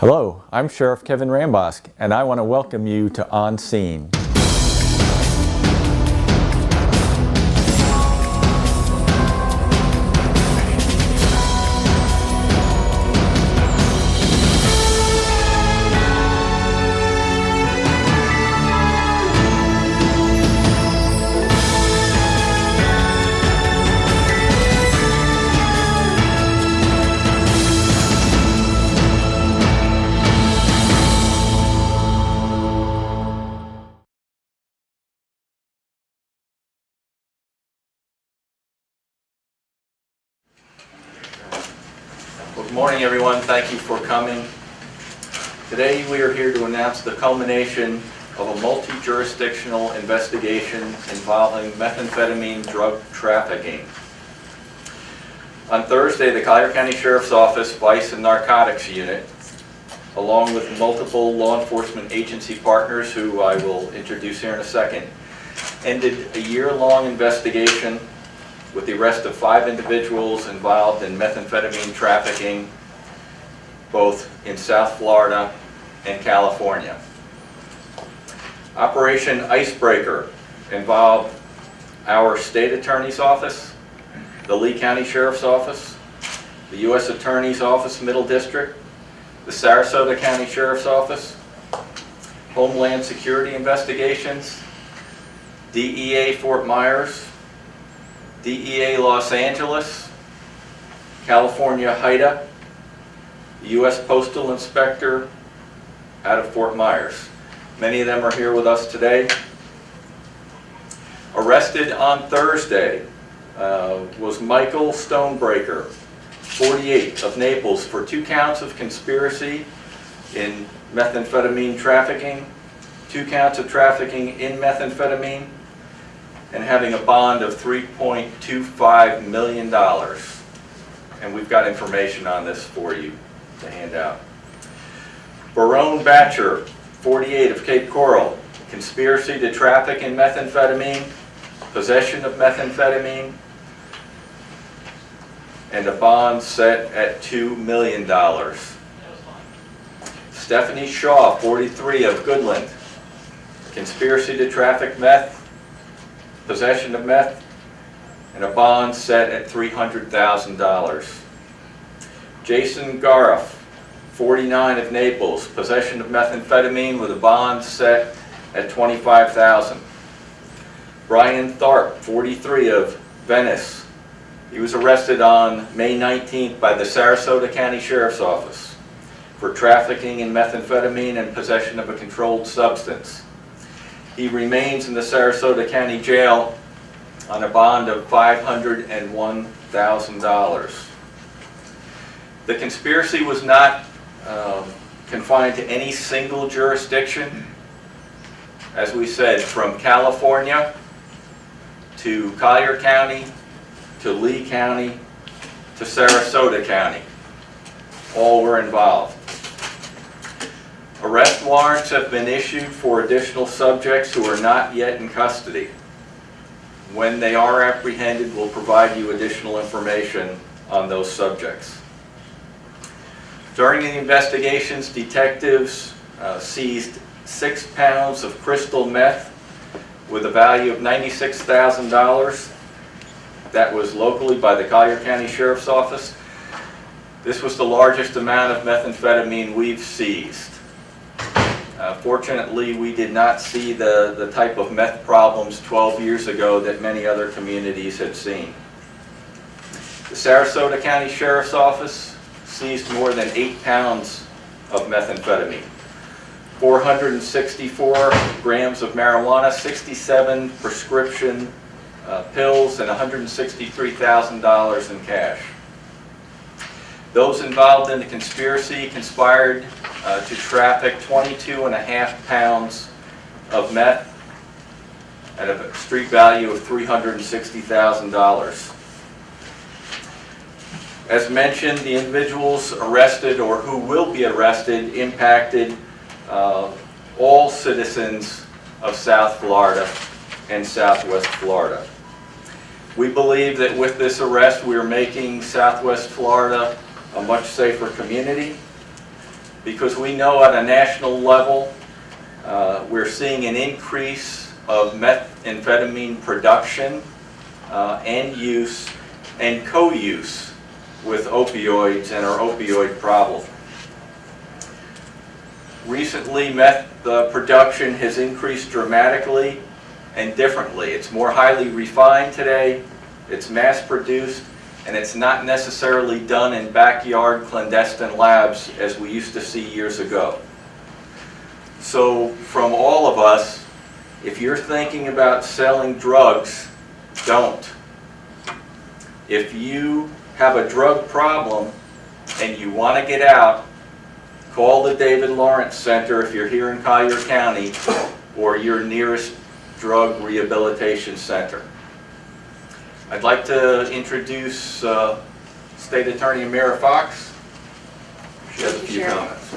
Hello, I'm Sheriff Kevin Rambosk, and I want to welcome you to On Scene. Good morning, everyone. Thank you for coming. Today we are here to announce the culmination of a multi-jurisdictional investigation involving methamphetamine drug trafficking. On Thursday, the Collier County Sheriff's Office Vice and Narcotics Unit, along with multiple law enforcement agency partners, who I will introduce here in a second, ended a year-long investigation with the arrest of 5 individuals involved in methamphetamine trafficking, both in South Florida and California. Operation Icebreaker involved our State Attorney's Office, the Lee County Sheriff's Office, the U.S. Attorney's Office, Middle District, the Sarasota County Sheriff's Office, Homeland Security Investigations, DEA Fort Myers, DEA Los Angeles, California HIDA, the U.S. Postal Inspector out of Fort Myers. Many of them are here with us today. Arrested on Thursday was Michael Stonebreaker, 48, of Naples, for 2 counts of conspiracy in methamphetamine trafficking, 2 counts of trafficking in methamphetamine, and having a bond of $3.25 million. And we've got information on this for you to hand out. Barone Batcher, 48, of Cape Coral, conspiracy to traffic in methamphetamine, possession of methamphetamine, and a bond set at $2 million. Stephanie Shaw, 43, of Goodland, conspiracy to traffic meth, possession of meth, and a bond set at $300,000. Jason Garuff, 49, of Naples, possession of methamphetamine with a bond set at $25,000. Brian Tharp, 43, of Venice. He was arrested on May 19th by the Sarasota County Sheriff's Office for trafficking in methamphetamine and possession of a controlled substance. He remains in the Sarasota County Jail on a bond of $501,000. The conspiracy was not confined to any single jurisdiction. As we said, from California to Collier County to Lee County to Sarasota County, all were involved. Arrest warrants have been issued for additional subjects who are not yet in custody. When they are apprehended, we'll provide you additional information on those subjects. During the investigations, detectives seized 6 pounds of crystal meth with a value of $96,000. That was locally by the Collier County Sheriff's Office. This was the largest amount of methamphetamine we've seized. Fortunately, we did not see the type of meth problems 12 years ago that many other communities had seen. The Sarasota County Sheriff's Office seized more than 8 pounds of methamphetamine, 464 grams of marijuana, 67 prescription pills, and $163,000 in cash. Those involved in the conspiracy conspired to traffic 22.5 pounds of meth at a street value of $360,000. As mentioned, the individuals arrested or who will be arrested impacted all citizens of South Florida and Southwest Florida. We believe that with this arrest we are making Southwest Florida a much safer community. because we know at a national level we're seeing an increase of methamphetamine production and use and co-use with opioids and our opioid problem. Recently, meth production has increased dramatically and differently. It's more highly refined today, it's mass produced, and it's not necessarily done in backyard clandestine labs as we used to see years ago. So from all of us, if you're thinking about selling drugs, don't. If you have a drug problem and you want to get out, call the David Lawrence Center if you're here in Collier County, or your nearest drug rehabilitation center. I'd like to introduce State Attorney Amira Fox. She has a few comments.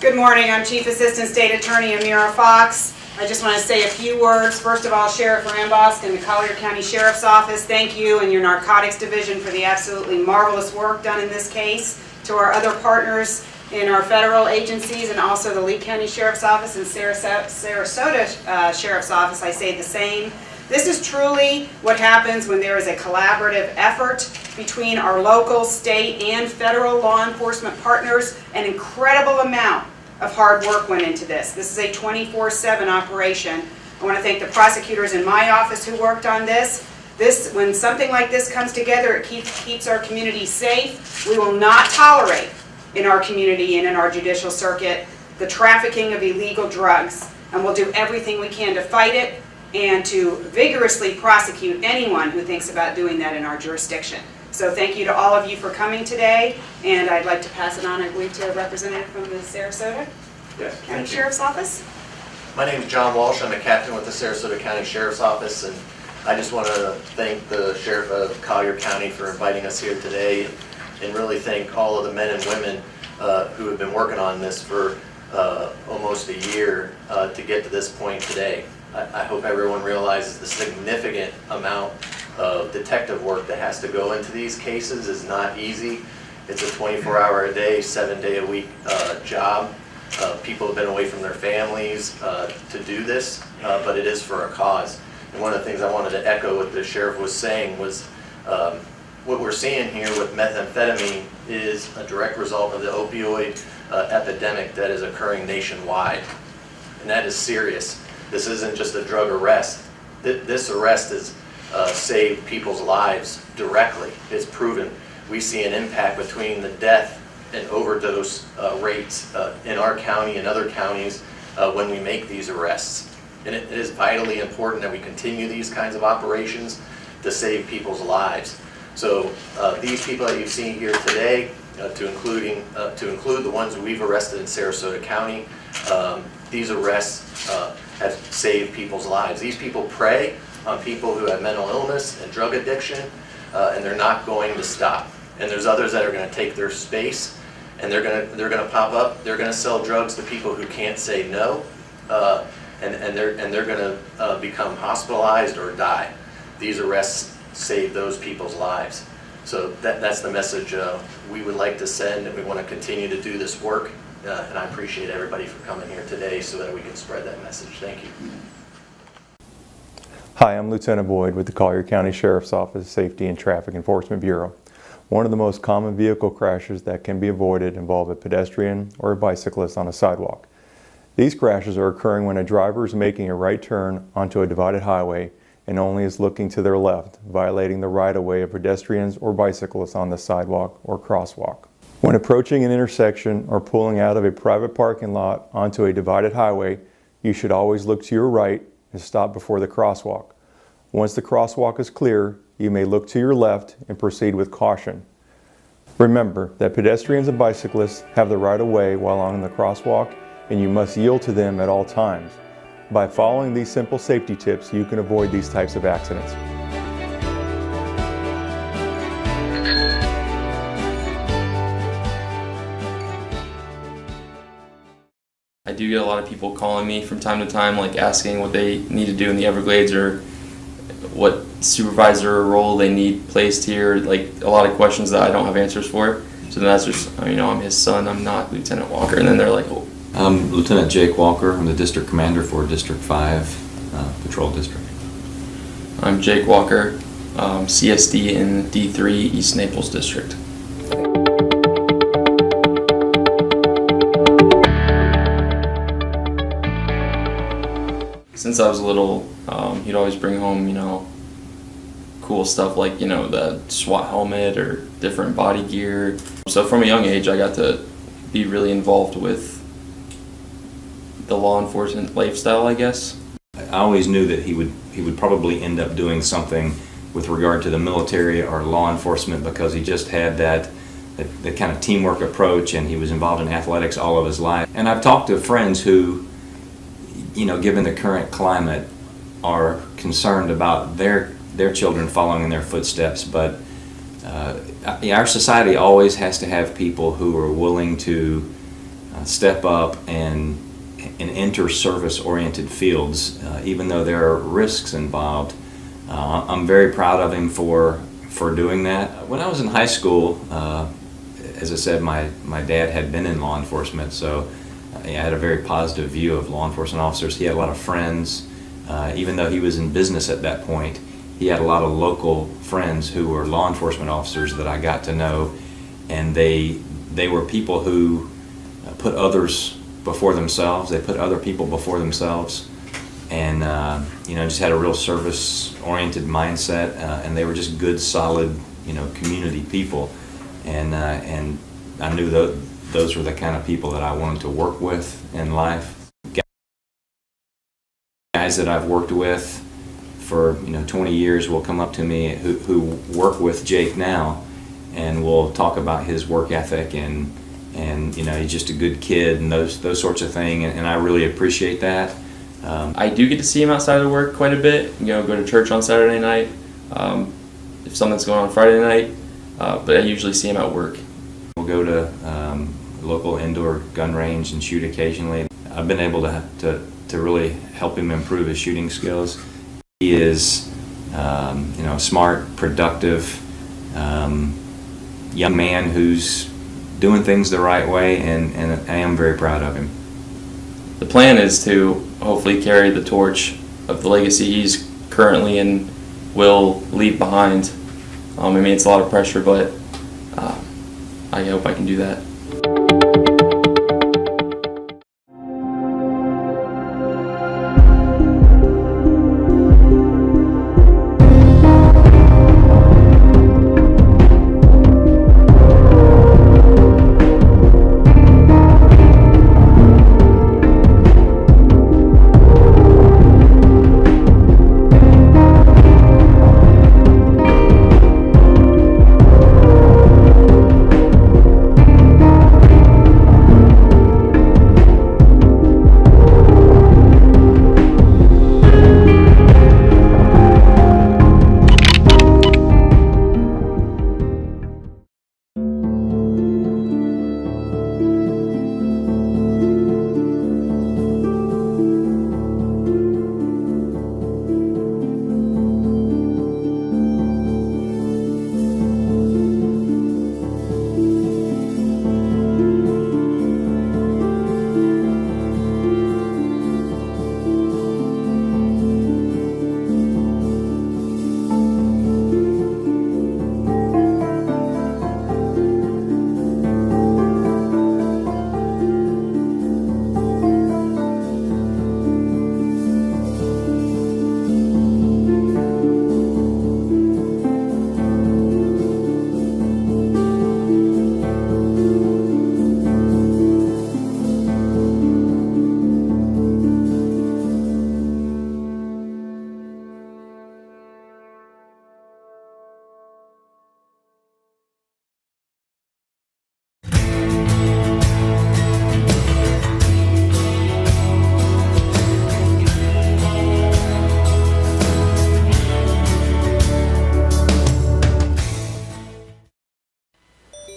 Good morning. I'm Chief Assistant State Attorney Amira Fox. I just want to say a few words. First of all, Sheriff Rambosk and the Collier County Sheriff's Office, thank you and your Narcotics Division for the absolutely marvelous work done in this case. To our other partners in our federal agencies and also the Lee County Sheriff's Office and Sarasota Sheriff's Office, I say the same. This is truly what happens when there is a collaborative effort between our local, state, and federal law enforcement partners. An incredible amount of hard work went into this. This is a 24/7 operation. I want to thank the prosecutors in my office who worked on this. When something like this comes together, it keeps our community safe. We will not tolerate in our community and in our judicial circuit the trafficking of illegal drugs, and we'll do everything we can to fight it and to vigorously prosecute anyone who thinks about doing that in our jurisdiction. So thank you to all of you for coming today, and I'd like to pass it on, I believe, to a representative from the Sarasota County Sheriff's Office. My name is John Walsh. I'm a captain with the Sarasota County Sheriff's Office, and I just want to thank the Sheriff of Collier County for inviting us here today, and really thank all of the men and women who have been working on this for almost a year to get to this point today. I hope everyone realizes the significant amount of detective work that has to go into these cases is not easy. It's a 24-hour-a-day, 7-day-a-week job. People have been away from their families to do this, but it is for a cause. And one of the things I wanted to echo what the sheriff was saying was what we're seeing here with methamphetamine is a direct result of the opioid epidemic that is occurring nationwide. And that is serious. This isn't just a drug arrest. This arrest has saved people's lives directly. It's proven. We see an impact between the death and overdose rates in our county and other counties when we make these arrests. And it is vitally important that we continue these kinds of operations to save people's lives. So these people that you've seen here today, to include the ones we've arrested in Sarasota County, these arrests have saved people's lives. These people prey on people who have mental illness and drug addiction, and they're not going to stop. And there's others that are going to take their space, and they're going to pop up. They're going to sell drugs to people who can't say no, and they're going to become hospitalized or die. These arrests save those people's lives. So that's the message we would like to send, and we want to continue to do this work. And I appreciate everybody for coming here today so that we can spread that message. Thank you. Hi, I'm Lieutenant Boyd with the Collier County Sheriff's Office Safety and Traffic Enforcement Bureau. One of the most common vehicle crashes that can be avoided involve a pedestrian or a bicyclist on a sidewalk. These crashes are occurring when a driver is making a right turn onto a divided highway and only is looking to their left, violating the right-of-way of pedestrians or bicyclists on the sidewalk or crosswalk. When approaching an intersection or pulling out of a private parking lot onto a divided highway, you should always look to your right and stop before the crosswalk. Once the crosswalk is clear, you may look to your left and proceed with caution. Remember that pedestrians and bicyclists have the right-of-way while on the crosswalk, and you must yield to them at all times. By following these simple safety tips, you can avoid these types of accidents. I do get a lot of people calling me from time to time, like asking what they need to do in the Everglades or what supervisor role they need placed here, like a lot of questions that I don't have answers for. So then that's just, I'm his son, I'm not Lieutenant Walker. And then they're like, oh. I'm Lieutenant Jake Walker. I'm the District Commander for District 5 Patrol District. I'm Jake Walker, CSD in D3 East Naples District. Since I was little, he'd always bring home, cool stuff like, the SWAT helmet or different body gear. So from a young age, I got to be really involved with the law enforcement lifestyle, I guess. I always knew that he would probably end up doing something with regard to the military or law enforcement, because he just had that kind of teamwork approach, and he was involved in athletics all of his life. And I've talked to friends who, given the current climate, are concerned about their children following in their footsteps. But our society always has to have people who are willing to step up and enter service-oriented fields, even though there are risks involved. I'm very proud of him for doing that. When I was in high school, as I said, my dad had been in law enforcement, so I had a very positive view of law enforcement officers. He had a lot of friends. Even though he was in business at that point, he had a lot of local friends who were law enforcement officers that I got to know, and they were people who put others before themselves. They put other people before themselves, and just had a real service-oriented mindset, and they were just good, solid, community people, and I knew those were the kind of people that I wanted to work with in life. Guys that I've worked with for 20 years will come up to me who work with Jake now, and we'll talk about his work ethic and he's just a good kid and those sorts of things, and I really appreciate that. I do get to see him outside of work quite a bit. Go to church on Saturday night, if something's going on Friday night, but I usually see him at work. We'll go to a local indoor gun range and shoot occasionally. I've been able to really help him improve his shooting skills. He is smart, productive, young man who's doing things the right way, and I am very proud of him. The plan is to hopefully carry the torch of the legacy he's currently and will leave behind. It's a lot of pressure, but I hope I can do that.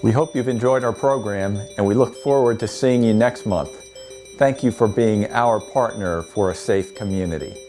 We hope you've enjoyed our program, and we look forward to seeing you next month. Thank you for being our partner for a safe community.